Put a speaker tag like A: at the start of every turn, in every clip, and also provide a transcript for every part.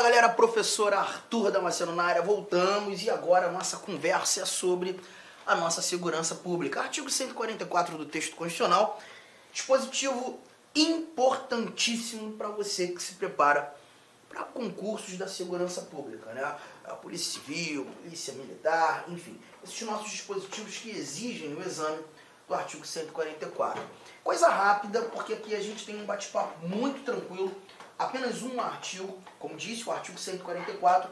A: galera, professor Arthur Damasceno na área, voltamos e agora a nossa conversa é sobre a nossa segurança pública. Artigo 144 do texto constitucional, dispositivo importantíssimo para você que se prepara para concursos da segurança pública, né? A Polícia Civil, Polícia Militar, enfim, esses nossos dispositivos que exigem o exame do artigo 144. Coisa rápida, porque aqui a gente tem um bate-papo muito tranquilo, apenas um artigo, como disse, o artigo 144,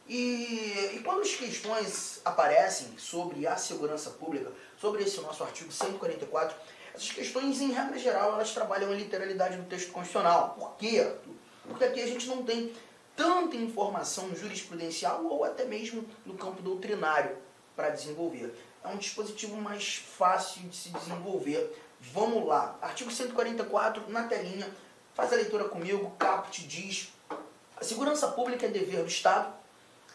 A: e quando as questões aparecem sobre a segurança pública, sobre esse nosso artigo 144, essas questões, em regra geral, elas trabalham a literalidade do texto constitucional. Por quê, Arthur? Porque aqui a gente não tem tanta informação jurisprudencial ou até mesmo no campo doutrinário para desenvolver. É um dispositivo mais fácil de se desenvolver. Vamos lá. Artigo 144, na telinha, faz a leitura comigo. Caput diz: a segurança pública é dever do Estado,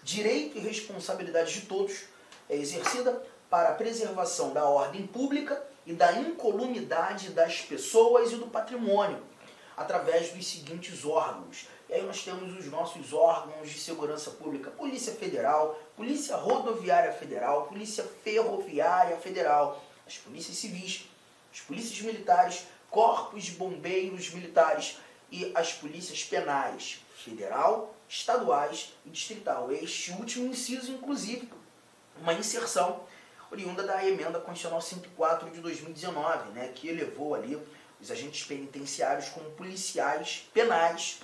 A: direito e responsabilidade de todos, é exercida para a preservação da ordem pública e da incolumidade das pessoas e do patrimônio, através dos seguintes órgãos. E aí nós temos os nossos órgãos de segurança pública: Polícia Federal, Polícia Rodoviária Federal, Polícia Ferroviária Federal, as polícias civis, as polícias militares, corpos de bombeiros militares e as polícias penais, federal, estaduais e distrital. Este último inciso, inclusive, uma inserção oriunda da emenda constitucional 104 de 2019, né, que elevou ali os agentes penitenciários como policiais penais,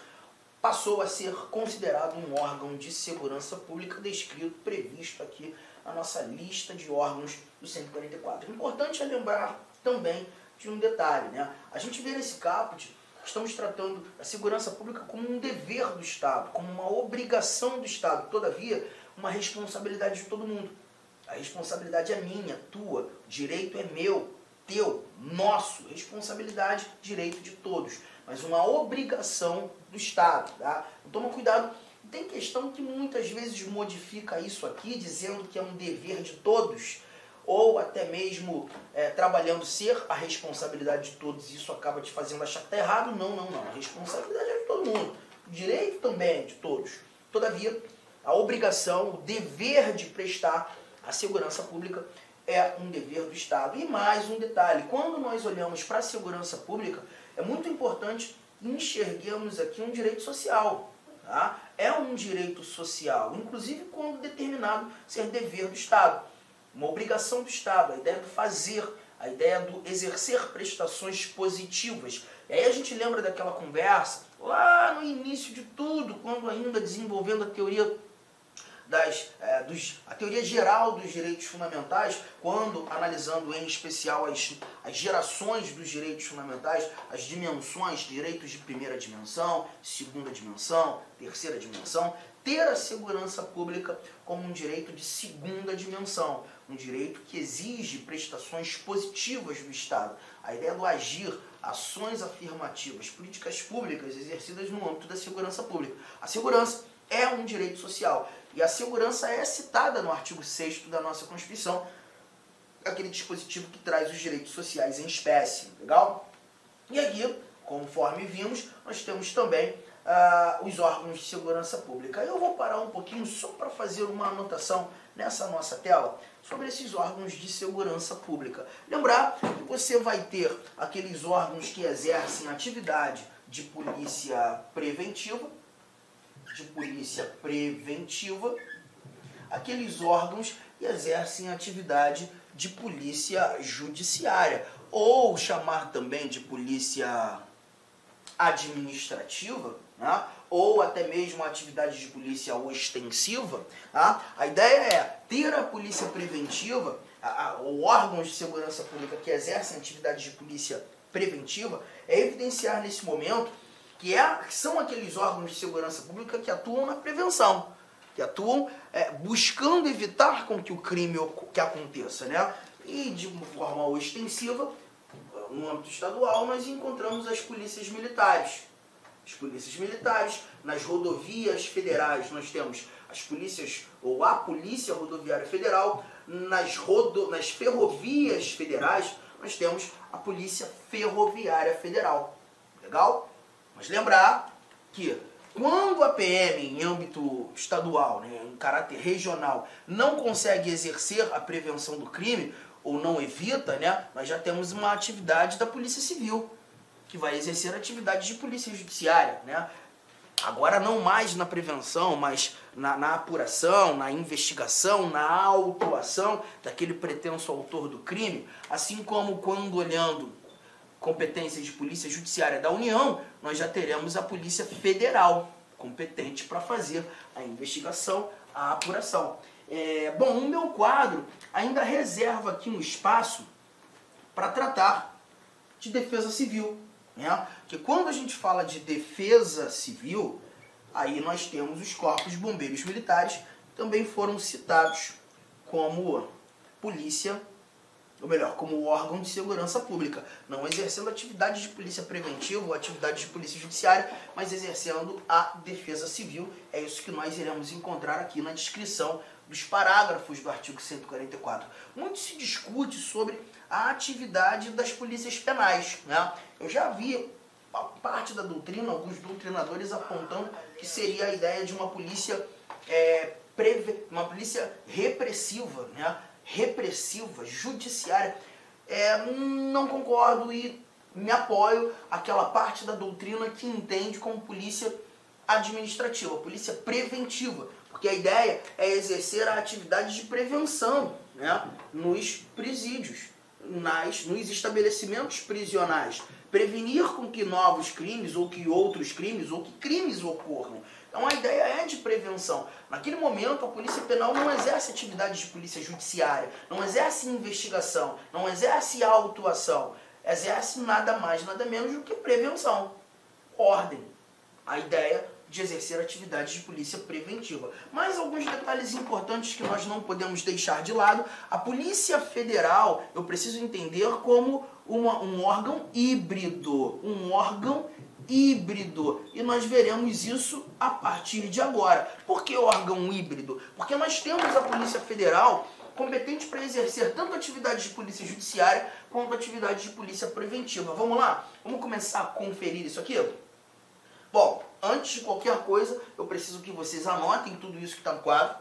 A: passou a ser considerado um órgão de segurança pública descrito, previsto aqui na nossa lista de órgãos do 144. Importante é lembrar também de um detalhe, né? A gente vê nesse caput, estamos tratando a segurança pública como um dever do Estado, como uma obrigação do Estado, todavia, uma responsabilidade de todo mundo. A responsabilidade é minha, tua, o direito é meu, teu, nosso, responsabilidade, direito de todos, mas uma obrigação do Estado, tá? Então, toma cuidado, tem questão que muitas vezes modifica isso aqui, dizendo que é um dever de todos, ou até mesmo trabalhando ser a responsabilidade de todos, isso acaba te fazendo achar que está errado. Não, a responsabilidade é de todo mundo, o direito também é de todos. Todavia, a obrigação, o dever de prestar a segurança pública é um dever do Estado. E mais um detalhe, quando nós olhamos para a segurança pública, é muito importante enxerguemos aqui um direito social. Tá? É um direito social, inclusive quando determinado ser dever do Estado. Uma obrigação do Estado, a ideia do fazer, a ideia do exercer prestações positivas. E aí a gente lembra daquela conversa, lá no início de tudo, quando ainda desenvolvendo a teoria a teoria geral dos direitos fundamentais, quando analisando em especial as gerações dos direitos fundamentais, as dimensões, direitos de primeira dimensão, segunda dimensão, terceira dimensão, ter a segurança pública como um direito de segunda dimensão, um direito que exige prestações positivas do Estado. A ideia do agir, ações afirmativas, políticas públicas exercidas no âmbito da segurança pública. A segurança é um direito social. E a segurança é citada no artigo 6º da nossa Constituição, aquele dispositivo que traz os direitos sociais em espécie, legal? E aqui, conforme vimos, nós temos também os órgãos de segurança pública. Eu vou parar um pouquinho só para fazer uma anotação nessa nossa tela sobre esses órgãos de segurança pública. Lembrar que você vai ter aqueles órgãos que exercem atividade de polícia preventiva, aqueles órgãos que exercem atividade de polícia judiciária, ou chamar também de polícia administrativa, né? Ou até mesmo atividade de polícia ostensiva. Tá? A ideia é ter a polícia preventiva, ou órgãos de segurança pública que exercem atividade de polícia preventiva, é evidenciar nesse momento que são aqueles órgãos de segurança pública que atuam na prevenção, que atuam buscando evitar com que o crime que aconteça, né? E de uma forma ostensiva, no âmbito estadual, nós encontramos as polícias militares. As polícias militares, nas rodovias federais, nós temos as polícias, ou a Polícia Rodoviária Federal, nas ferrovias federais, nós temos a Polícia Ferroviária Federal. Legal? Mas lembrar que Quando a PM, em âmbito estadual, né, em caráter regional, não consegue exercer a prevenção do crime, ou não evita, né, nós já temos uma atividade da Polícia Civil, que vai exercer atividade de polícia judiciária, né? Agora não mais na prevenção, mas na apuração, na investigação, na autuação daquele pretenso autor do crime, assim como quando olhando competências de polícia judiciária da União, nós já teremos a Polícia Federal, competente para fazer a investigação, a apuração. Bom, o meu quadro ainda reserva aqui um espaço para tratar de defesa civil, né? Porque quando a gente fala de defesa civil, aí nós temos os corpos de bombeiros militares, que também foram citados como polícia, ou melhor, como órgão de segurança pública, não exercendo atividade de polícia preventiva ou atividade de polícia judiciária, mas exercendo a defesa civil. É isso que nós iremos encontrar aqui na descrição dos parágrafos do artigo 144. Muito se discute sobre a atividade das polícias penais, né? Eu já vi parte da doutrina, alguns doutrinadores apontando que seria a ideia de uma polícia, uma polícia repressiva, né? Repressiva, judiciária. Não concordo e me apoio àquela parte da doutrina que entende como polícia administrativa, polícia preventiva, porque a ideia é exercer a atividade de prevenção, né, nos presídios, nos estabelecimentos prisionais, prevenir com que novos crimes, ou que outros crimes, ou que crimes ocorram. Então a ideia é de prevenção. Naquele momento a polícia penal não exerce atividade de polícia judiciária, não exerce investigação, não exerce autuação, exerce nada mais, nada menos do que prevenção, ordem. A ideia de exercer atividade de polícia preventiva. Mas alguns detalhes importantes que nós não podemos deixar de lado. A Polícia Federal, eu preciso entender como um órgão híbrido. Um órgão híbrido. E nós veremos isso a partir de agora. Por que órgão híbrido? Porque nós temos a Polícia Federal competente para exercer tanto atividade de polícia judiciária quanto atividade de polícia preventiva. Vamos lá? Vamos começar a conferir isso aqui? Bom, antes de qualquer coisa, eu preciso que vocês anotem tudo isso que está no quadro.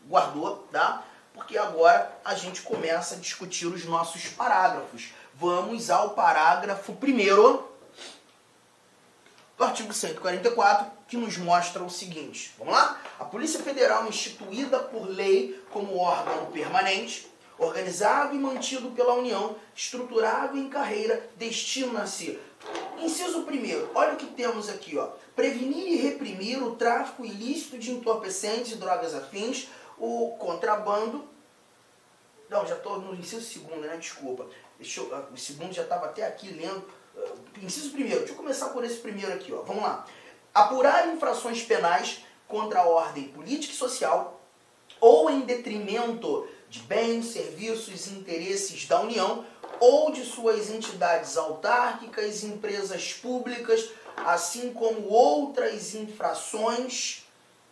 A: Guardou, tá? Porque agora a gente começa a discutir os nossos parágrafos. Vamos ao parágrafo 1º do artigo 144, que nos mostra o seguinte. Vamos lá? A Polícia Federal, instituída por lei como órgão permanente, organizado e mantido pela União, estruturado em carreira, destina-se... Inciso 1º, olha o que temos aqui, ó. Prevenir e reprimir o tráfico ilícito de entorpecentes e drogas afins, o contrabando... Não, já estou no inciso 2º, né? Desculpa. O segundo já estava até aqui lendo. Inciso 1º, deixa eu começar por esse primeiro aqui, ó. Vamos lá. Apurar infrações penais contra a ordem política e social ou em detrimento de bens, serviços e interesses da União ou de suas entidades autárquicas, empresas públicas, assim como outras infrações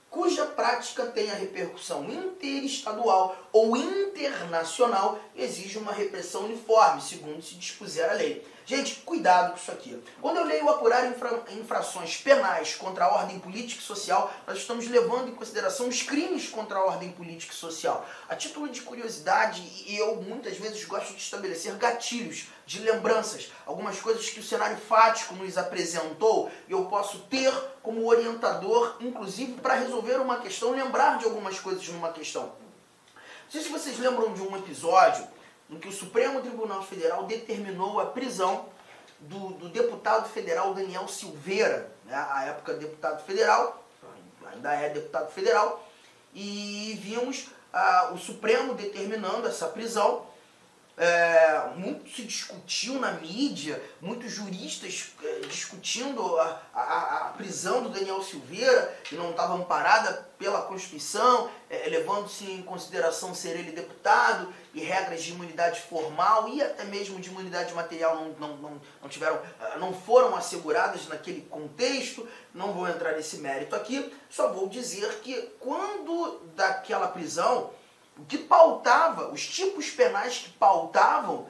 A: cuja prática tenha repercussão interestadual ou internacional e exige uma repressão uniforme, segundo se dispuser a lei. Gente, cuidado com isso aqui. Quando eu leio apurar infrações penais contra a ordem política e social, nós estamos levando em consideração os crimes contra a ordem política e social. A título de curiosidade, eu muitas vezes gosto de estabelecer gatilhos, de lembranças, algumas coisas que o cenário fático nos apresentou e eu posso ter como orientador, inclusive para resolver uma questão, lembrar de algumas coisas numa questão. Não sei se vocês lembram de um episódio em que o Supremo Tribunal Federal determinou a prisão do deputado federal Daniel Silveira, né? À época deputado federal, ainda é deputado federal, e vimos o Supremo determinando essa prisão. Muito se discutiu na mídia, muitos juristas discutindo a prisão do Daniel Silveira, que não estava amparada pela Constituição, levando-se em consideração ser ele deputado, e regras de imunidade formal e até mesmo de imunidade material não foram asseguradas naquele contexto. Não vou entrar nesse mérito aqui, só vou dizer que quando daquela prisão, o que pautava, os tipos penais que pautavam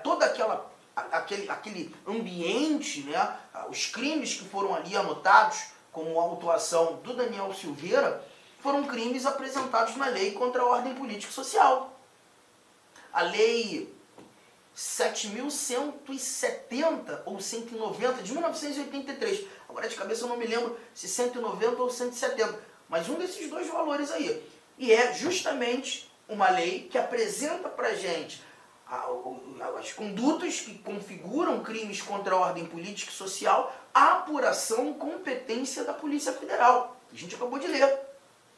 A: todo aquele ambiente, né, os crimes que foram ali anotados como a autuação do Daniel Silveira, foram crimes apresentados na lei contra a ordem política e social. A lei 7.170 ou 190 de 1983. Agora de cabeça eu não me lembro se 190 ou 170, mas um desses dois valores aí. E é justamente uma lei que apresenta pra gente as condutas que configuram crimes contra a ordem política e social, a apuração e competência da Polícia Federal. A gente acabou de ler.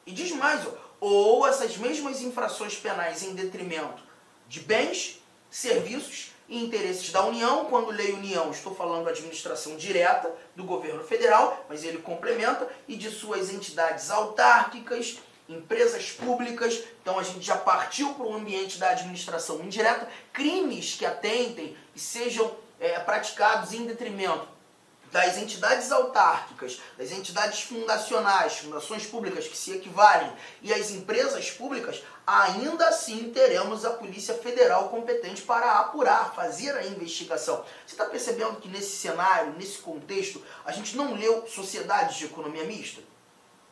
A: E diz mais, ou essas mesmas infrações penais em detrimento de bens, serviços e interesses da União. Quando leio União, estou falando da administração direta do governo federal, mas ele complementa, e de suas entidades autárquicas, empresas públicas. Então a gente já partiu para o ambiente da administração indireta. Crimes que atentem e sejam praticados em detrimento das entidades autárquicas, das entidades fundacionais, fundações públicas que se equivalem, e as empresas públicas, ainda assim teremos a Polícia Federal competente para apurar, fazer a investigação. Você está percebendo que nesse cenário, nesse contexto, a gente não leu Sociedades de Economia Mista?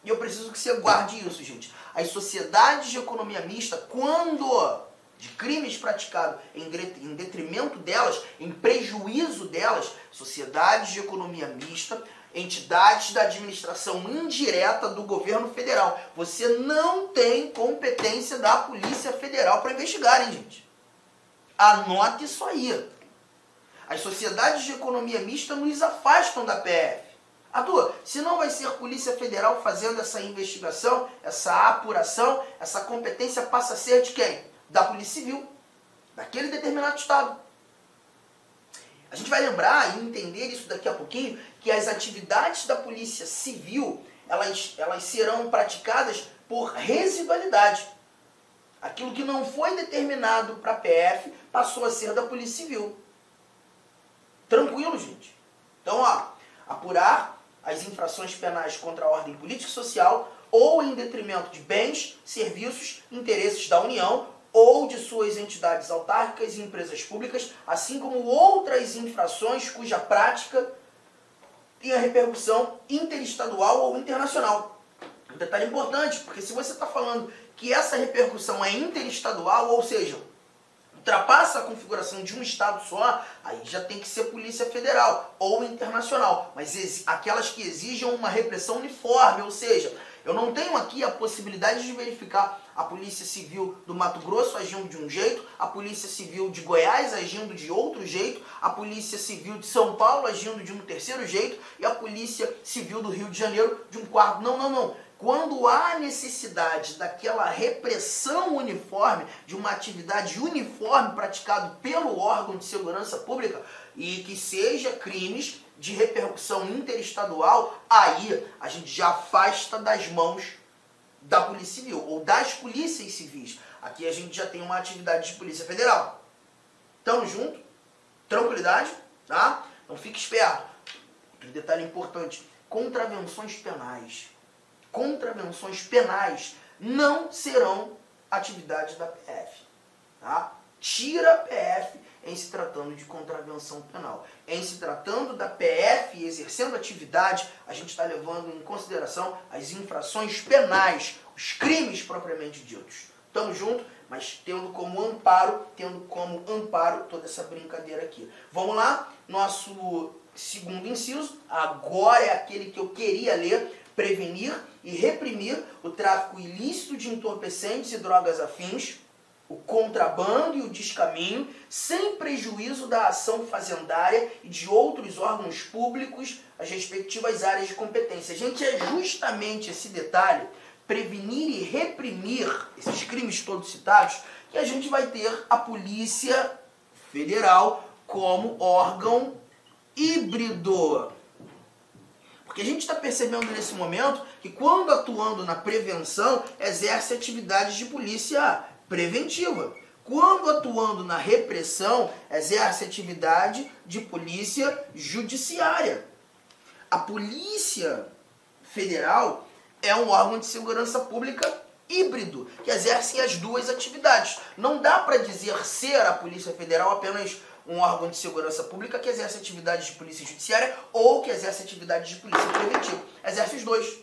A: E eu preciso que você guarde isso, gente. As sociedades de economia mista, quando de crimes praticados em detrimento delas, em prejuízo delas, sociedades de economia mista, entidades da administração indireta do governo federal. Você não tem competência da Polícia Federal para investigar, hein, gente? Anote isso aí. As sociedades de economia mista nos afastam da PF. Arthur, se não vai ser Polícia Federal fazendo essa investigação, essa apuração, essa competência passa a ser de quem? Da Polícia Civil, daquele determinado estado. A gente vai lembrar e entender isso daqui a pouquinho, que as atividades da Polícia Civil, elas serão praticadas por residualidade. Aquilo que não foi determinado para a PF passou a ser da Polícia Civil. Tranquilo, gente? Então, apurar as infrações penais contra a ordem política e social, ou em detrimento de bens, serviços, interesses da União, ou de suas entidades autárquicas e empresas públicas, assim como outras infrações cuja prática tenha repercussão interestadual ou internacional. Um detalhe importante, porque se você está falando que essa repercussão é interestadual, ou seja, ultrapassa a configuração de um estado só, aí já tem que ser Polícia Federal ou internacional, mas aquelas que exijam uma repressão uniforme, ou seja, eu não tenho aqui a possibilidade de verificar a Polícia Civil do Mato Grosso agindo de um jeito, a Polícia Civil de Goiás agindo de outro jeito, a Polícia Civil de São Paulo agindo de um terceiro jeito e a Polícia Civil do Rio de Janeiro de um quarto. Não. Quando há necessidade daquela repressão uniforme, de uma atividade uniforme praticada pelo órgão de segurança pública e que seja crimes de repercussão interestadual, aí a gente já afasta das mãos da Polícia Civil ou das polícias civis. Aqui a gente já tem uma atividade de Polícia Federal. Tamo junto? Tranquilidade? Tá? Então fique esperto. Outro detalhe importante: contravenções penais. Contravenções penais não serão atividade da PF. Tá? Tira a PF em se tratando de contravenção penal. Em se tratando da PF exercendo atividade, a gente está levando em consideração as infrações penais, os crimes propriamente ditos. Tamo junto, mas tendo como amparo toda essa brincadeira aqui. Vamos lá, nosso segundo inciso, agora é aquele que eu queria ler: prevenir e reprimir o tráfico ilícito de entorpecentes e drogas afins, o contrabando e o descaminho, sem prejuízo da ação fazendária e de outros órgãos públicos, as respectivas áreas de competência. Gente, é justamente esse detalhe, prevenir e reprimir esses crimes todos citados, que a gente vai ter a Polícia Federal como órgão híbrido. Porque a gente está percebendo nesse momento que, quando atuando na prevenção, exerce atividades de polícia preventiva. Quando atuando na repressão, exerce atividade de polícia judiciária. A Polícia Federal é um órgão de segurança pública híbrido, que exerce as duas atividades. Não dá para dizer ser a Polícia Federal apenas um órgão de segurança pública que exerce atividades de polícia judiciária ou que exerce atividades de polícia preventiva. Exerce os dois.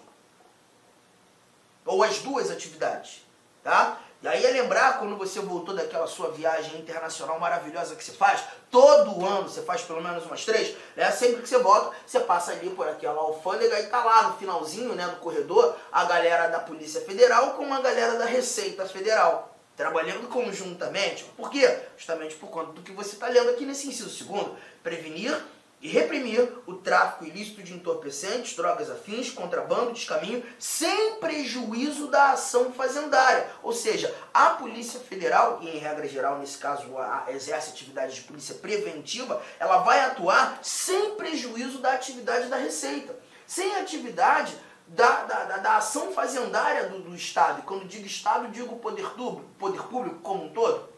A: Ou as duas atividades, tá? E aí é lembrar, quando você voltou daquela sua viagem internacional maravilhosa que você faz, todo ano você faz pelo menos umas 3, né? Sempre que você volta, você passa ali por aquela alfândega e tá lá no finalzinho, né, do corredor, a galera da Polícia Federal com a galera da Receita Federal, trabalhando conjuntamente. Por quê? Justamente por conta do que você está lendo aqui nesse inciso segundo: prevenir e reprimir o tráfico ilícito de entorpecentes, drogas afins, contrabando, descaminho, sem prejuízo da ação fazendária. Ou seja, a Polícia Federal, e em regra geral, nesse caso, exerce atividade de polícia preventiva, ela vai atuar sem prejuízo da atividade da Receita, sem atividade da ação fazendária do Estado. E quando digo Estado, digo poder público como um todo.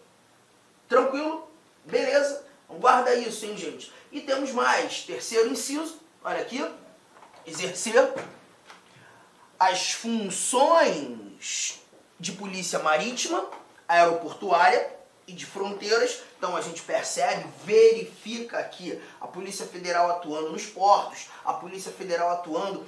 A: Tranquilo? Beleza? Então guarda isso, hein, gente? E temos mais. Terceiro inciso, olha aqui. Exercer as funções de polícia marítima, aeroportuária e de fronteiras. Então a gente percebe, verifica aqui a Polícia Federal atuando nos portos, a Polícia Federal atuando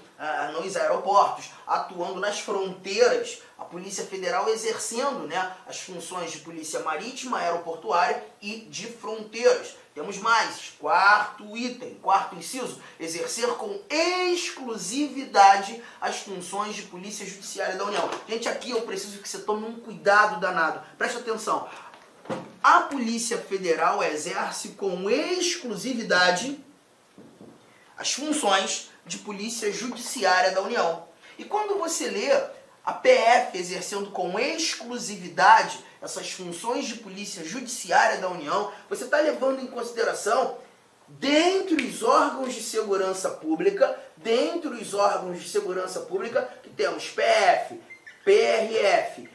A: nos aeroportos, atuando nas fronteiras, a Polícia Federal exercendo, né, as funções de polícia marítima, aeroportuária e de fronteiras. Temos mais, quarto item, quarto inciso: exercer com exclusividade as funções de polícia judiciária da União. Gente, aqui eu preciso que você tome um cuidado danado. Preste atenção. A Polícia Federal exerce com exclusividade as funções de polícia judiciária da União. E quando você lê a PF exercendo com exclusividade essas funções de polícia judiciária da União, você está levando em consideração, dentre os órgãos de segurança pública, que temos PF, PRF,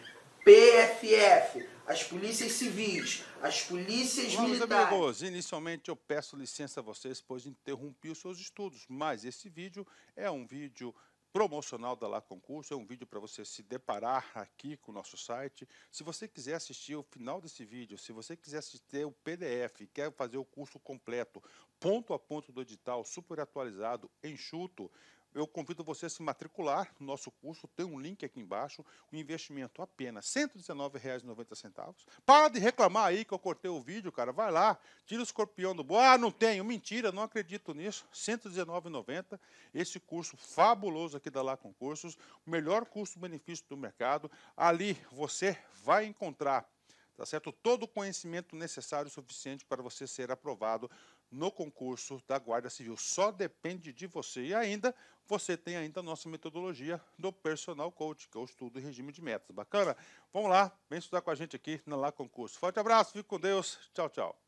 A: PFF, as polícias civis, as polícias militares.
B: Amigos, inicialmente eu peço licença a vocês, pois interrompi os seus estudos, mas esse vídeo é um vídeo promocional da Lá Concurso, é um vídeo para você se deparar aqui com o nosso site. Se você quiser assistir o final desse vídeo, se você quiser assistir o PDF, quer fazer o curso completo, ponto a ponto do edital, super atualizado, enxuto, eu convido você a se matricular no nosso curso, tem um link aqui embaixo, o investimento apenas R$ 119,90. Para de reclamar aí que eu cortei o vídeo, cara, vai lá, tira o escorpião do bolso. Ah, não tenho, mentira, não acredito nisso, R$ 119,90, esse curso fabuloso aqui da Lá Concursos, o melhor custo-benefício do mercado. Ali você vai encontrar, tá certo, todo o conhecimento necessário e suficiente para você ser aprovado no concurso da Guarda Civil. Só depende de você. E ainda, você tem ainda a nossa metodologia do Personal Coach, que é o estudo e regime de metas. Bacana? Vamos lá, vem estudar com a gente aqui na Lá Concurso. Forte abraço, fique com Deus. Tchau, tchau.